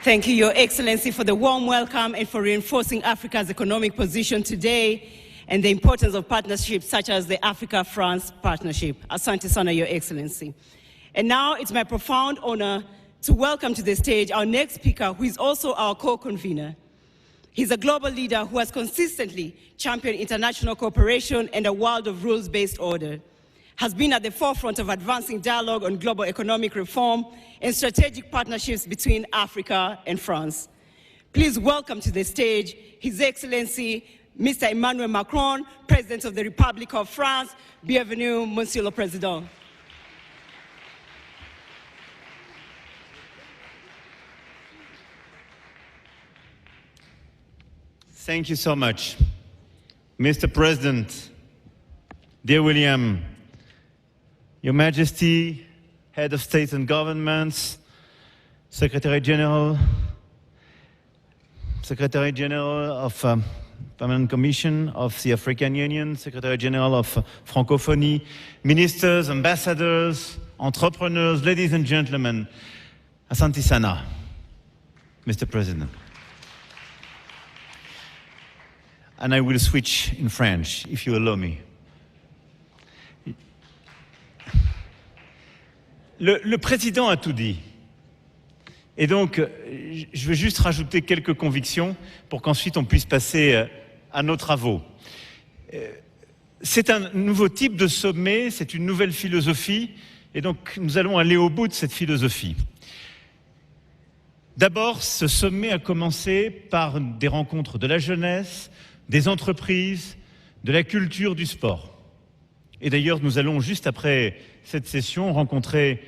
Thank you, Your Excellency, for the warm welcome and for reinforcing Africa's economic position today and the importance of partnerships such as the Africa-France partnership. Asante sana, Your Excellency. And now it's my profound honor to welcome to the stage our next speaker, who is also our co-convener. He's a global leader who has consistently championed international cooperation and a world of rules-based order, has been at the forefront of advancing dialogue on global economic reform and strategic partnerships between Africa and France. Please welcome to the stage His Excellency, Mr. Emmanuel Macron, President of the Republic of France. Bienvenue, Monsieur le Président. Thank you so much. Mr. President, dear William, Your Majesty, Head of State and Governments, Secretary General of Permanent Commission of the African Union, Secretary General of Francophonie, Ministers, Ambassadors, Entrepreneurs, ladies and gentlemen, Asante sana, Mr. President. And I will switch in French, if you allow me. Le président a tout dit. Et donc, je veux juste rajouter quelques convictions pour qu'ensuite on puisse passer à nos travaux. C'est un nouveau type de sommet, c'est une nouvelle philosophie, et donc nous allons aller au bout de cette philosophie. D'abord, ce sommet a commencé par des rencontres de la jeunesse, des entreprises, de la culture, du sport. Et d'ailleurs, nous allons, juste après cette session, rencontrer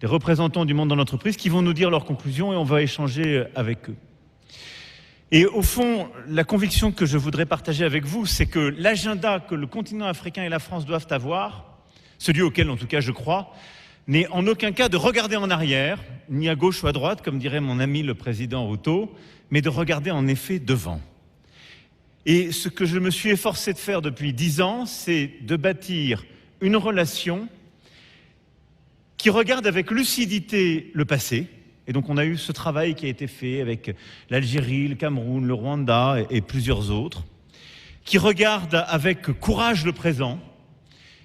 des représentants du monde de l'entreprise qui vont nous dire leurs conclusions et on va échanger avec eux. Et au fond, la conviction que je voudrais partager avec vous, c'est que l'agenda que le continent africain et la France doivent avoir, celui auquel en tout cas je crois, n'est en aucun cas de regarder en arrière, ni à gauche ou à droite, comme dirait mon ami le président Ruto, mais de regarder en effet devant. Et ce que je me suis efforcé de faire depuis 10 ans, c'est de bâtir une relation qui regarde avec lucidité le passé. Et donc on a eu ce travail qui a été fait avec l'Algérie, le Cameroun, le Rwanda et plusieurs autres, qui regarde avec courage le présent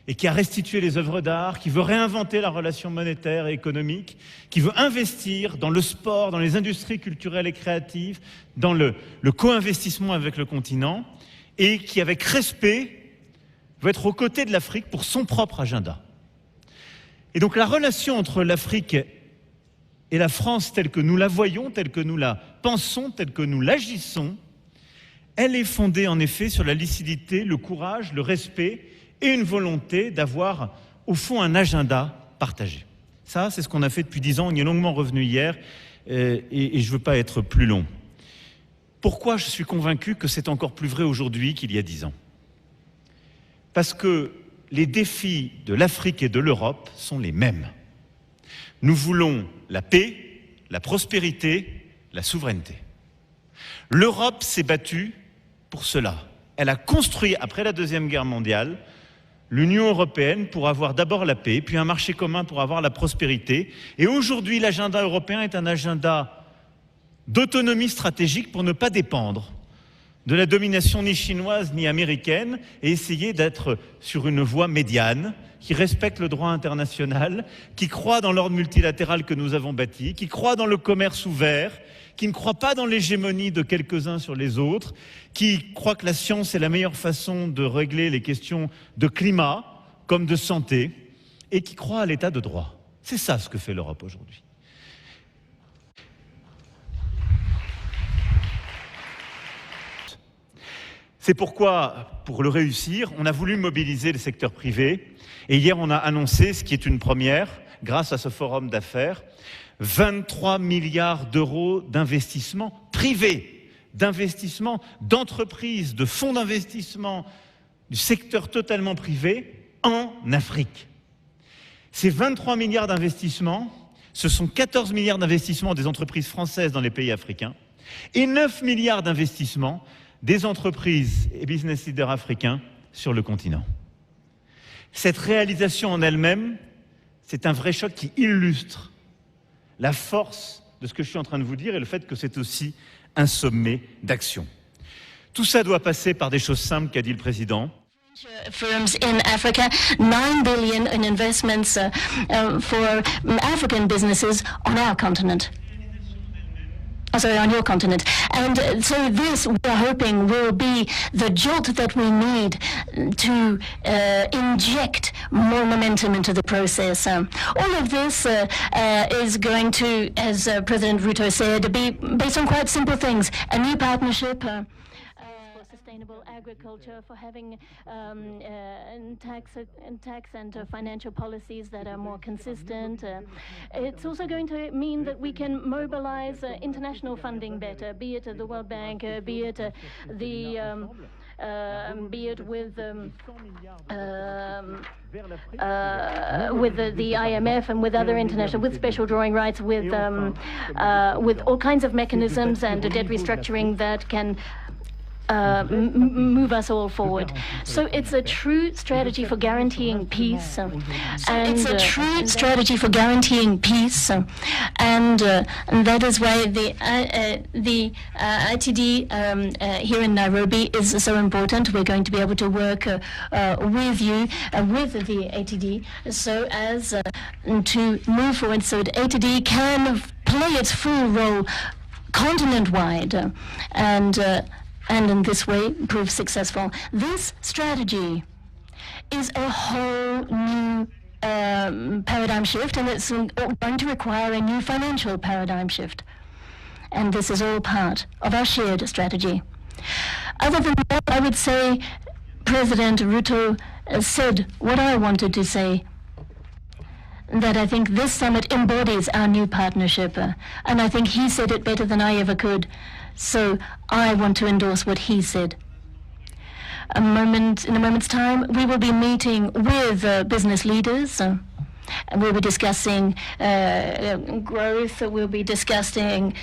et qui a restitué les œuvres d'art, qui veut réinventer la relation monétaire et économique, qui veut investir dans le sport, dans les industries culturelles et créatives, dans le co-investissement avec le continent, et qui, avec respect, veut être aux côtés de l'Afrique pour son propre agenda. Et donc la relation entre l'Afrique et la France, telle que nous la voyons, telle que nous la pensons, telle que nous l'agissons, elle est fondée en effet sur la lucidité, le courage, le respect, et une volonté d'avoir, au fond, un agenda partagé. Ça, c'est ce qu'on a fait depuis 10 ans. On y est longuement revenu hier et je ne veux pas être plus long. Pourquoi je suis convaincu que c'est encore plus vrai aujourd'hui qu'il y a 10 ans? Parce que les défis de l'Afrique et de l'Europe sont les mêmes. Nous voulons la paix, la prospérité, la souveraineté. L'Europe s'est battue pour cela. Elle a construit, après la Deuxième Guerre mondiale, l'Union européenne pour avoir d'abord la paix, puis un marché commun pour avoir la prospérité. Et aujourd'hui, l'agenda européen est un agenda d'autonomie stratégique pour ne pas dépendre de la domination ni chinoise ni américaine et essayer d'être sur une voie médiane qui respecte le droit international, qui croit dans l'ordre multilatéral que nous avons bâti, qui croit dans le commerce ouvert, qui ne croit pas dans l'hégémonie de quelques-uns sur les autres, qui croit que la science est la meilleure façon de régler les questions de climat comme de santé, et qui croit à l'état de droit. C'est ça ce que fait l'Europe aujourd'hui. C'est pourquoi, pour le réussir, on a voulu mobiliser le secteur privé, et hier on a annoncé, ce qui est une première, grâce à ce forum d'affaires, 23 milliards d'euros d'investissement privé, d'investissement d'entreprises, de fonds d'investissement, du secteur totalement privé en Afrique. Ces 23 milliards d'investissements, ce sont 14 milliards d'investissements des entreprises françaises dans les pays africains et 9 milliards d'investissements des entreprises et business leaders africains sur le continent. Cette réalisation en elle-même, c'est un vrai choc qui illustre la force de ce que je suis en train de vous dire et le fait que c'est aussi un sommet d'action. Tout ça doit passer par des choses simples qu'a dit le président. Firms in Africa, 9 billion in investments for African businesses on our continent. Sorry, on your continent. And so this, we are hoping, will be the jolt that we need to inject more momentum into the process. All of this is going to, as President Ruto said, be based on quite simple things. A new partnership for sustainable agriculture, for having tax and financial policies that are more consistent. It's also going to mean that we can mobilize international funding better, be it the World Bank, be it with the IMF and with other international, with special drawing rights, with all kinds of mechanisms and debt restructuring that can move us all forward. So it's a true strategy for guaranteeing peace. And that is why the ITD here in Nairobi is so important. We're going to be able to work with you, with the ATD, so as to move forward so that ATD can play its full role continent-wide and in this way prove successful. This strategy is a whole new paradigm shift, and it's going to require a new financial paradigm shift. And this is all part of our shared strategy. Other than that, I would say President Ruto said what I wanted to say, that I think this summit embodies our new partnership, and I think he said it better than I ever could. So I want to endorse what he said. In a moment's time, we will be meeting with business leaders. And we'll be discussing growth. We'll be discussing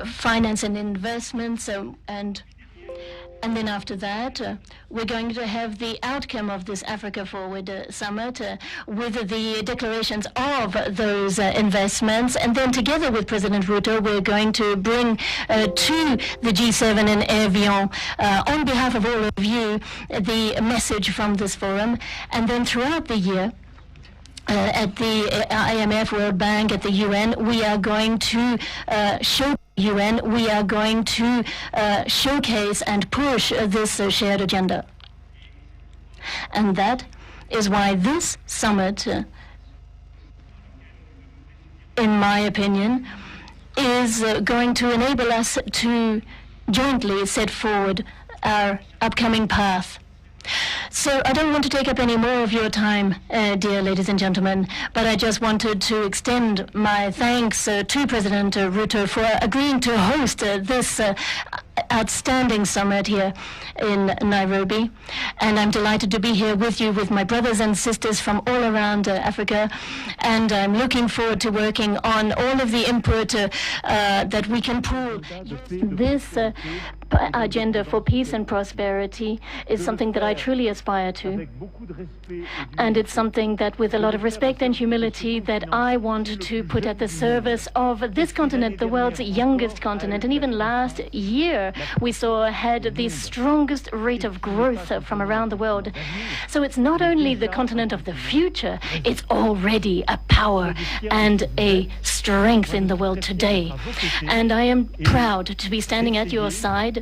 finance and investments, and then after that, we're going to have the outcome of this Africa Forward Summit with the declarations of those investments. And then together with President Ruto, we're going to bring to the G7 in Evian, on behalf of all of you, the message from this forum. And then throughout the year, at the IMF, World Bank, at the UN, we are going to show UN, we are going to showcase and push this shared agenda. And that is why this summit, in my opinion, is going to enable us to jointly set forward our upcoming path. So I don't want to take up any more of your time, dear ladies and gentlemen, but I just wanted to extend my thanks to President Ruto for agreeing to host this outstanding summit here in Nairobi. And I'm delighted to be here with you, with my brothers and sisters from all around Africa. And I'm looking forward to working on all of the input that we can pool. This agenda for peace and prosperity is something that I truly aspire to. And it's something that, with a lot of respect and humility, that I want to put at the service of this continent, the world's youngest continent. And even last year, we had the strongest rate of growth from around the world. So it's not only the continent of the future, it's already a power and a strength in the world today. And I am proud to be standing at your side